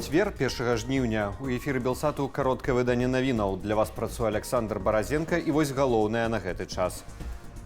чацвер 1 жніўня. У эфіры Белсату кароткае выданне навінаў. Для вас працуе Александр Баразенко і вось галоўнае на гэты час.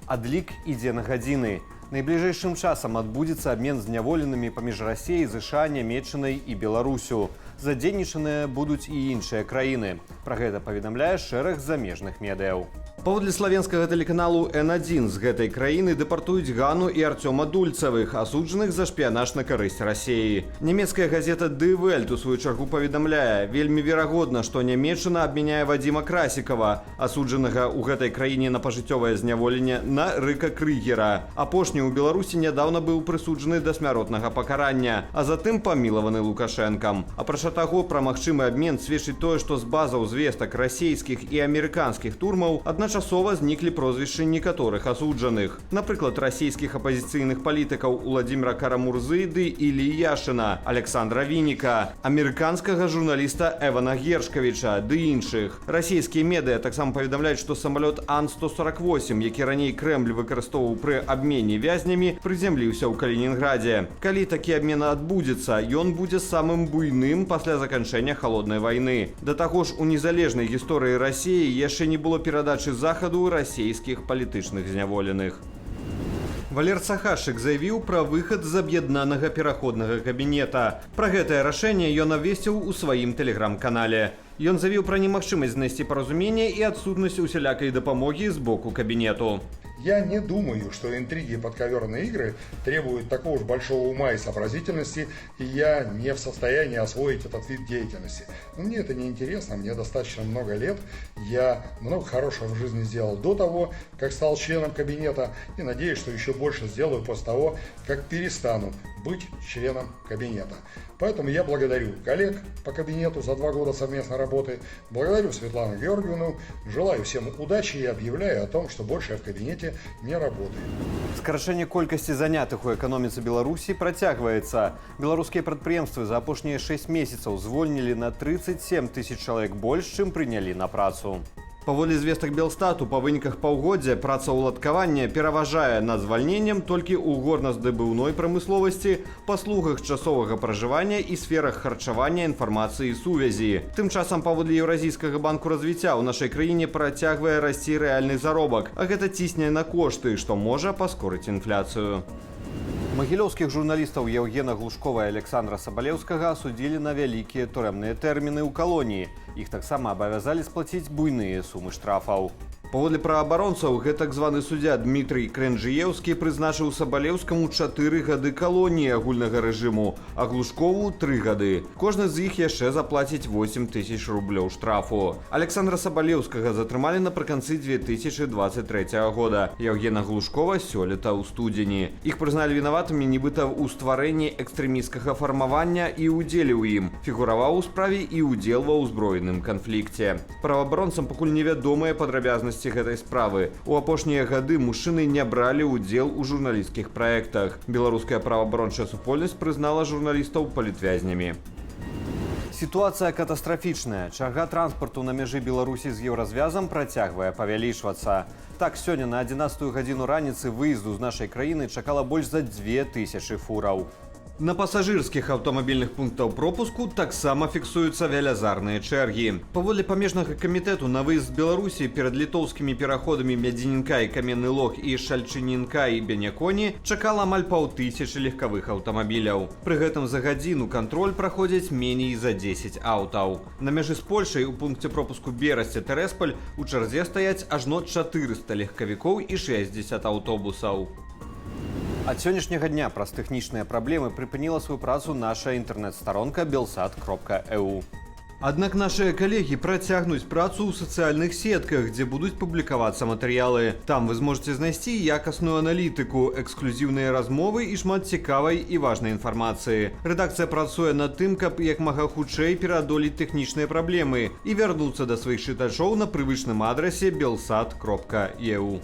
Адлік ідзе на гадзіны. Найбліжэйшым часам адбудзецца абмен зняволенымі паміж Расіяй, ЗША, Нямецчынай і Беларусю. Задзейнічаныя будуць і іншыя краіны. Пра гэта паведамляе шэраг замежных медыяў. Паводле славенскага тэлеканалу Н1 з гэтай краіны дэпартуюць Гану і Артёма Дульцавых, асуджаных за шпіянаж на карысць Расіі. Нямецкая газета «Die Welt» у сваю чаргу паведамляе, вельмі верагодна, што Нямецчына абмяняе Вадзіма Красікава, асуджанага ў гэтай краіне на пажыццёвае зняволенне, на Рыка Крыгера. Апошні ў Беларусі нядаўна быў прысуджаны да смяротнага пакарання, а затым памілаваны Лукашэнкам. Апрача таго, пра магчымы абмен сведчыць тое, што з базаў звестак расійскіх і амерыканскіх турмаў адначасова зніклі прозвішчы некаторых асуджаных. Напрыклад, расійскіх апазіцыйных палітыкаў Уладзіміра Карамурзы ды Іллі Яшына, Александра Вініка, амерыканскага журналіста Эвана Гершкавіча ды іншых. Расійскія медыа таксама паведамляюць, што самалёт Ан-148, які раней Крэмль выкарыстоўваў пры абмене вязнямі, прызямліўся ў Калінінградзе. Калі такі абмен адбудзецца, ён будзе самым буйным пасля заканчэння халоднай вайны. Да таго ж, у незалежнай гісторыі Расіі яшчэ не было перадачы захаду расійскіх палітычных зняволеных. Валер Сахашчык заявіў пра выхад з аб'яднанага пераходнага кабінета. Пра гэтае рашэнне ён абвесціў у сваім тэлеграм-канале. Ён заявіў пра немагчымасць знайсці паразумення і адсутнасць усялякай дапамогі з боку кабінету. Я не думаю, что интриги и подковерные игры требуют такого уж большого ума и сообразительности, и я не в состоянии освоить этот вид деятельности. Но мне это не интересно, мне достаточно много лет, я много хорошего в жизни сделал до того, как стал членом кабинета, и надеюсь, что еще больше сделаю после того, как перестану быть членом кабинета. Поэтому я благодарю коллег по кабинету за 2 года совместной работы, благодарю Светлану Георгиевну, желаю всем удачи и объявляю о том, что больше я в кабинете не работаю. Скарачэнне колькасці занятых у эканоміцы Беларусі працягваецца. Беларускія прадпрыемствы за апошнія 6 месяцаў звольнілі на 37 тысяч чалавек больш, чым прынялі на працу. Паводле звестак Белстату, па выніках паўгоддзя працаўладкавання пераважае над звальненнем толькі ў горназдабыўной прамысловасці, паслугах часовага пражывання і сферах харчавання, інфармацыі і сувязі. Тым часам, паводле Еўразійскага банку развіцця, ў нашай краіне працягвае расці рэальны заробак, а гэта цісне на кошты, што можа паскорыць інфляцыю. Магілёўскіх журналістаў Еўгена Глушкова і Александра Сабалеўскага асудзілі на вялікія турэмныя тэрміны ў калоніі. Іх таксама абавязалі сплаціць буйныя сумы штрафаў. Паводле праабаронцаў, гэты так званы суддзя Дмітрый Крэнжыеўскі прызначыў Сабалеўскаму 4 гады калоніі агульнага рэжыму, а Глушкову 3 гады. Кожны з іх яшчэ заплаціць 8 тысяч рублёў штрафу. Александра Сабалеўскага затрымалі напрыканцы 2023 года. Еўгена Глушкова сёлета ў студзені. Іх прызналі вінаватымі нібыта ў стварэнні экстрэмісцкага фармавання і ўдзеле ў ім. Фігураваў у справе і ўдзел ва ўзброеным канфлікце. Праваабаронцам пакуль невядомыя падрабязнасці гэтай справы. У апошнія гады мужчыны не бралі ўдзел у журналісцкіх праектах. Беларуская праваабарончая супольнасць прызнала журналістаў палітвязнямі. Сітуацыя катастрафічная. Чарга транспарту на мяжы Беларусі з еўразвязам працягвае павялічвацца. Так, сёння на 11 гадзіну раніцы выезду з нашай краіны чакала больш за 2000 фураў. На пасажырскіх аўтамабільных пунктаў пропуску таксама фіксуюцца вялязарныя чэргі. Паводле памежнага камітэту на выезд з Беларусі перад літоўскімі пераходамі Мядзінінка і Каменны Лог і Шальчынінка і Беняконі чакала амаль 500 легкавых аўтамабіляў. Пры гэтым за гадзіну кантроль праходзіць меней за 10 аўтаў. На мяжы з Польшай у пункце пропуску Берасце-Тэрэсполь у чарзе стаяць ажно 400 легкавікоў і 60 аўтобусаў. Ад сённяшняга дня праз тэхнічныя праблемы прыпыніла сваю працу наша інтэрнэт-старонка belsat.eu. Аднак нашыя калегі працягнуць працу ў сацыяльных сетках, дзе будуць публікавацца матэрыялы. Там вы зможаце знайсці якасную аналітыку, эксклюзіўныя размовы і шмат цікавай і важнай інфармацыі. Рэдакцыя працуе над тым, каб як мага хутчэй пераадолець тэхнічныя праблемы і вярнуцца да сваіх чытачоў на прывычным адрасе belsat.eu.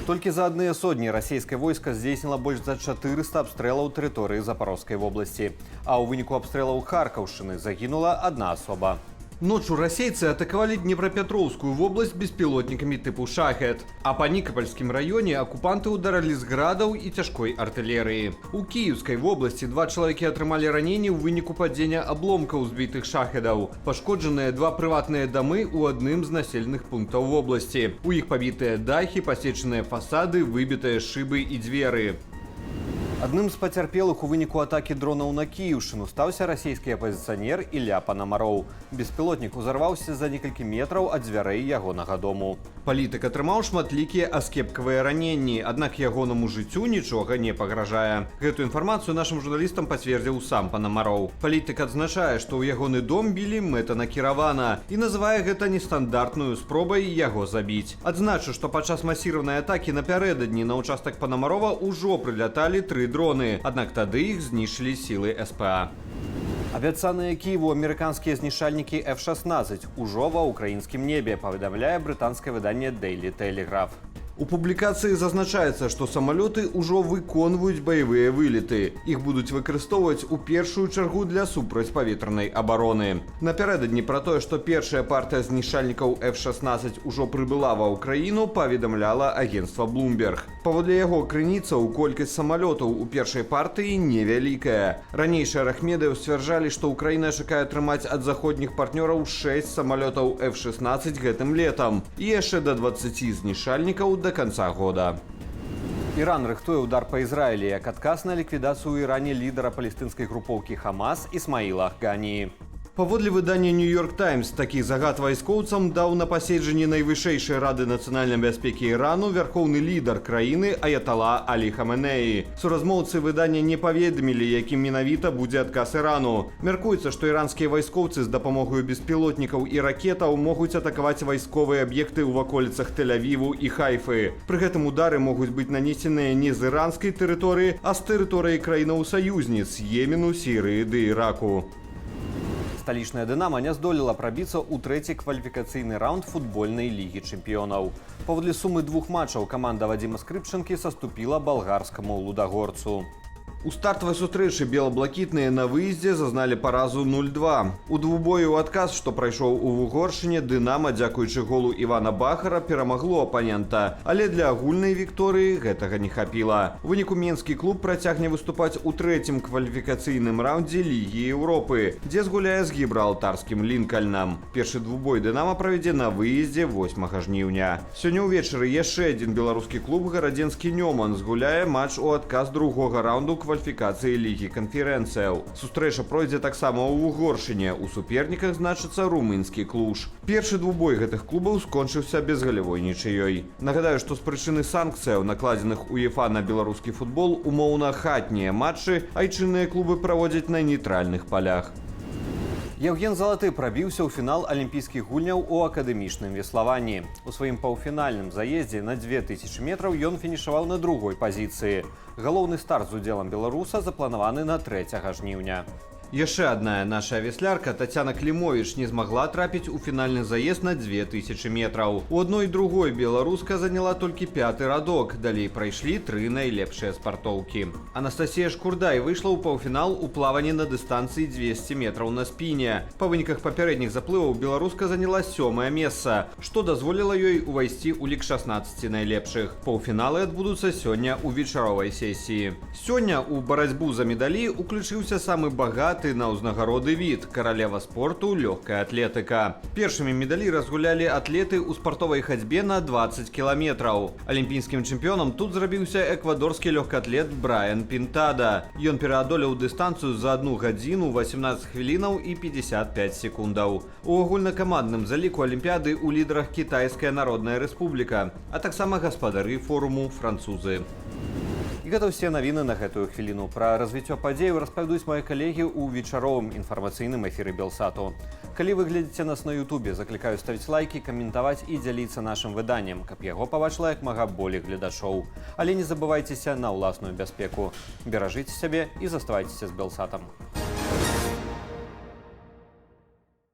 Толькі за адныя сотні расійскае войска здзейсніла больш за 400 абстрэлаў тэрыторыі Запарожскай вобласці. А ў выніку абстрэлаў Харкаўшчыны загінула 1 асоба. Ночью российцы атаковали Днепропетровскую область беспилотниками типу «Шахет». А по Никопольском районе оккупанты ударили с градов и тяжкой артиллерии. У Киевской области 2 человека отрымали ранения в вынику падения обломков сбитых «Шахедов». Пошкодженные 2 приватные домы у одним из населенных пунктов в области. У их побитые дахи, посеченные фасады, выбитые шибы и двери. Одним з пацярпелых у выніку атакі дронаў на Кіўшчыну стаўся расійскі апазіцыянер Ілля Панамароў. Беспілотнік узарваўся за некалькі метраў ад дзвярэй ягонага дому. Палітык атрымаў шматлікія аскепкавыя раненні, аднак ягонаму жыццю нічога не пагражае. Гэтую інфармацыю нашым журналістам пацвердзіў сам Панамароў. Палітык адзначае, што ў ягоны дом білі мэтанакіравана і называе гэта нестандартную спробай яго забіць. Адзначу, што падчас масіраванай атакі напярэдадні на ўчастак Панамарова ўжо прыляталі 3 дроны, аднак тады іх знішчылі сілы СПА. Абяцаныя Киеву амерыканскія знішальнікі F-16 ужо ва ўкраінскім небе, паведамляе брытанскае выданне Daily Telegraph. У публікацыі зазначаецца, што самалёты ўжо выконваюць баявыя вылеты. Іх будуць выкарыстоўваць у першую чаргу для супрацьпаветранай абароны. Напярэдадні пра тое, што першая партыя знішальнікаў F-16 ужо прыбыла ва ўкраіну, паведамляла агенцтва Bloomberg. Паводле яго крыніцаў, колькасць самалётаў у першай партыі невялікая. Ранейшыя арахмеды сцвярджалі, што Украіна чакае атрымаць ад заходніх партнёраў 6 самалётаў F-16 гэтым летам і яшчэ да 20 знішальнікаў до конца года. Иран рыхтуе удар по Израилю як адказ на ліквідацыю ў Іране лідара палестынскай групоўкі Хамас Ісмаіла Ганіі. Паводле выдання «Нью-Йорк Таймс», такі загад вайскоўцам даў на паседжанні найвышэйшай рады нацыянальнай бяспекі Ірану вярхоўны лідар краіны Аятала Алі Хаменеі. Суразмоўцы выдання не паведамілі, якім менавіта будзе адказ Ірану. Мяркуецца, што іранскія вайскоўцы з дапамогай беспілотнікаў і ракетаў могуць атакаваць вайсковыя аб'екты ў ваколіцах Тель-Авіву і Хайфы. Пры гэтым удары могуць быць нанесеныя не з іранскай тэрыторыі, а з тэрыторыі краінаў-саюзніц Йемену, Сірыі ды Іраку. Сталічная «Дынамо» не здолела прабіцца ў трэці кваліфікацыйны раунд футбольнай лігі чэмпіёнаў. Паводле сумы 2 матчаў каманда Вадзіма Скрыпчанкі саступіла балгарскаму «Лудагорцу». У стартавай сустрэчы бела-блакітныя на выездзе зазналі паразу 0-2. У двубоі ў адказ, што прайшоў у Вугоршыне, «Дынамо», дзякуючы голу Івана Бахара, перамагло апанента. Але для агульнай вікторыі гэтага не хапіла. У выніку менскі клуб працягне выступаць у трэцім кваліфікацыйным раўндзе Лігі Еўропы, дзе згуляе з гібралтарскім «Лінкальнам». Першы двубой «Дынамо» правядзе на выездзе 8 жніўня. Сёння ўвечары яшчэ адзін беларускі клуб «Гарадзенскі Нёман» згуляе матч у адказ другога раунду кваліфікацыі Лігі канферэнцыяў. Сустрэча пройдзе таксама ў Вугоршыне. У суперніках значыцца румынскі Клуж. Першы двубой гэтых клубаў скончыўся безгалявой нічыёй. Нагадаю, што з прычыны санкцыяў, накладзеных УЕФА на беларускі футбол, умоўна хатнія матчы айчынныя клубы праводзяць на нейтральных палях. Евген Залаты прабіўся ў фінал алімпійскіх гульняў у акадэмічным веславанні. У сваім паўфінальным заездзе на 2000 метраў ён фінішаваў на другой пазіцыі. Галоўны старт з удзелам беларуса запланаваны на 3 жніўня. Яшчэ адная наша веслярка Тацяна Клімовіч не змагла трапіць у фінальны заезд на 2000 метраў. У адной і другой беларуска заняла толькі 5-й радок. Далей прайшлі 3 найлепшыя спартоўкі. Анастасія Шкурдай выйшла ў паўфінал у плаванні на дыстанцыі 200 метраў на спіне. Па выніках папярэдніх заплываў беларуска заняла 7-е месца, што дазволіла ёй увайсці ў лік 16 найлепшых. Паўфіналы адбудуцца сёння ў вечаровай сесіі. Сёння ў барацьбу за медалі уключыўся самы багаты на ўзнагароды від – каралева спорту лёгкая атлетыка. Першымі медалі разгулялі атлеты ў спартовай хадзьбе на 20 кіламетраў. Алімпійскім чэмпіёнам тут зрабіўся эквадорскі лёгкаатлет Брайан Пінтада. Ён пераадолеў дыстанцыю за 1 гадзіну, 18 хвілінаў і 55 секундаў. У агульнакамандным заліку алімпіяды ў лідарах Кітайская Народная Рэспубліка, а таксама гаспадары форуму французы. І гэта ўсе навіны на гэтую хвіліну. Пра развіццё падзеяў распавядуць мае калегі ў вечаровым інфармацыйным эфіры Белсату. Калі вы глядзіце нас на Ютубе, заклікаю ставіць лайкі, каментаваць і дзяліцца нашым выданнем, каб яго пабачыла як мага болей гледачоў. Але не забывайцеся на ўласную бяспеку. Беражыце сябе і заставайцеся з Белсатам.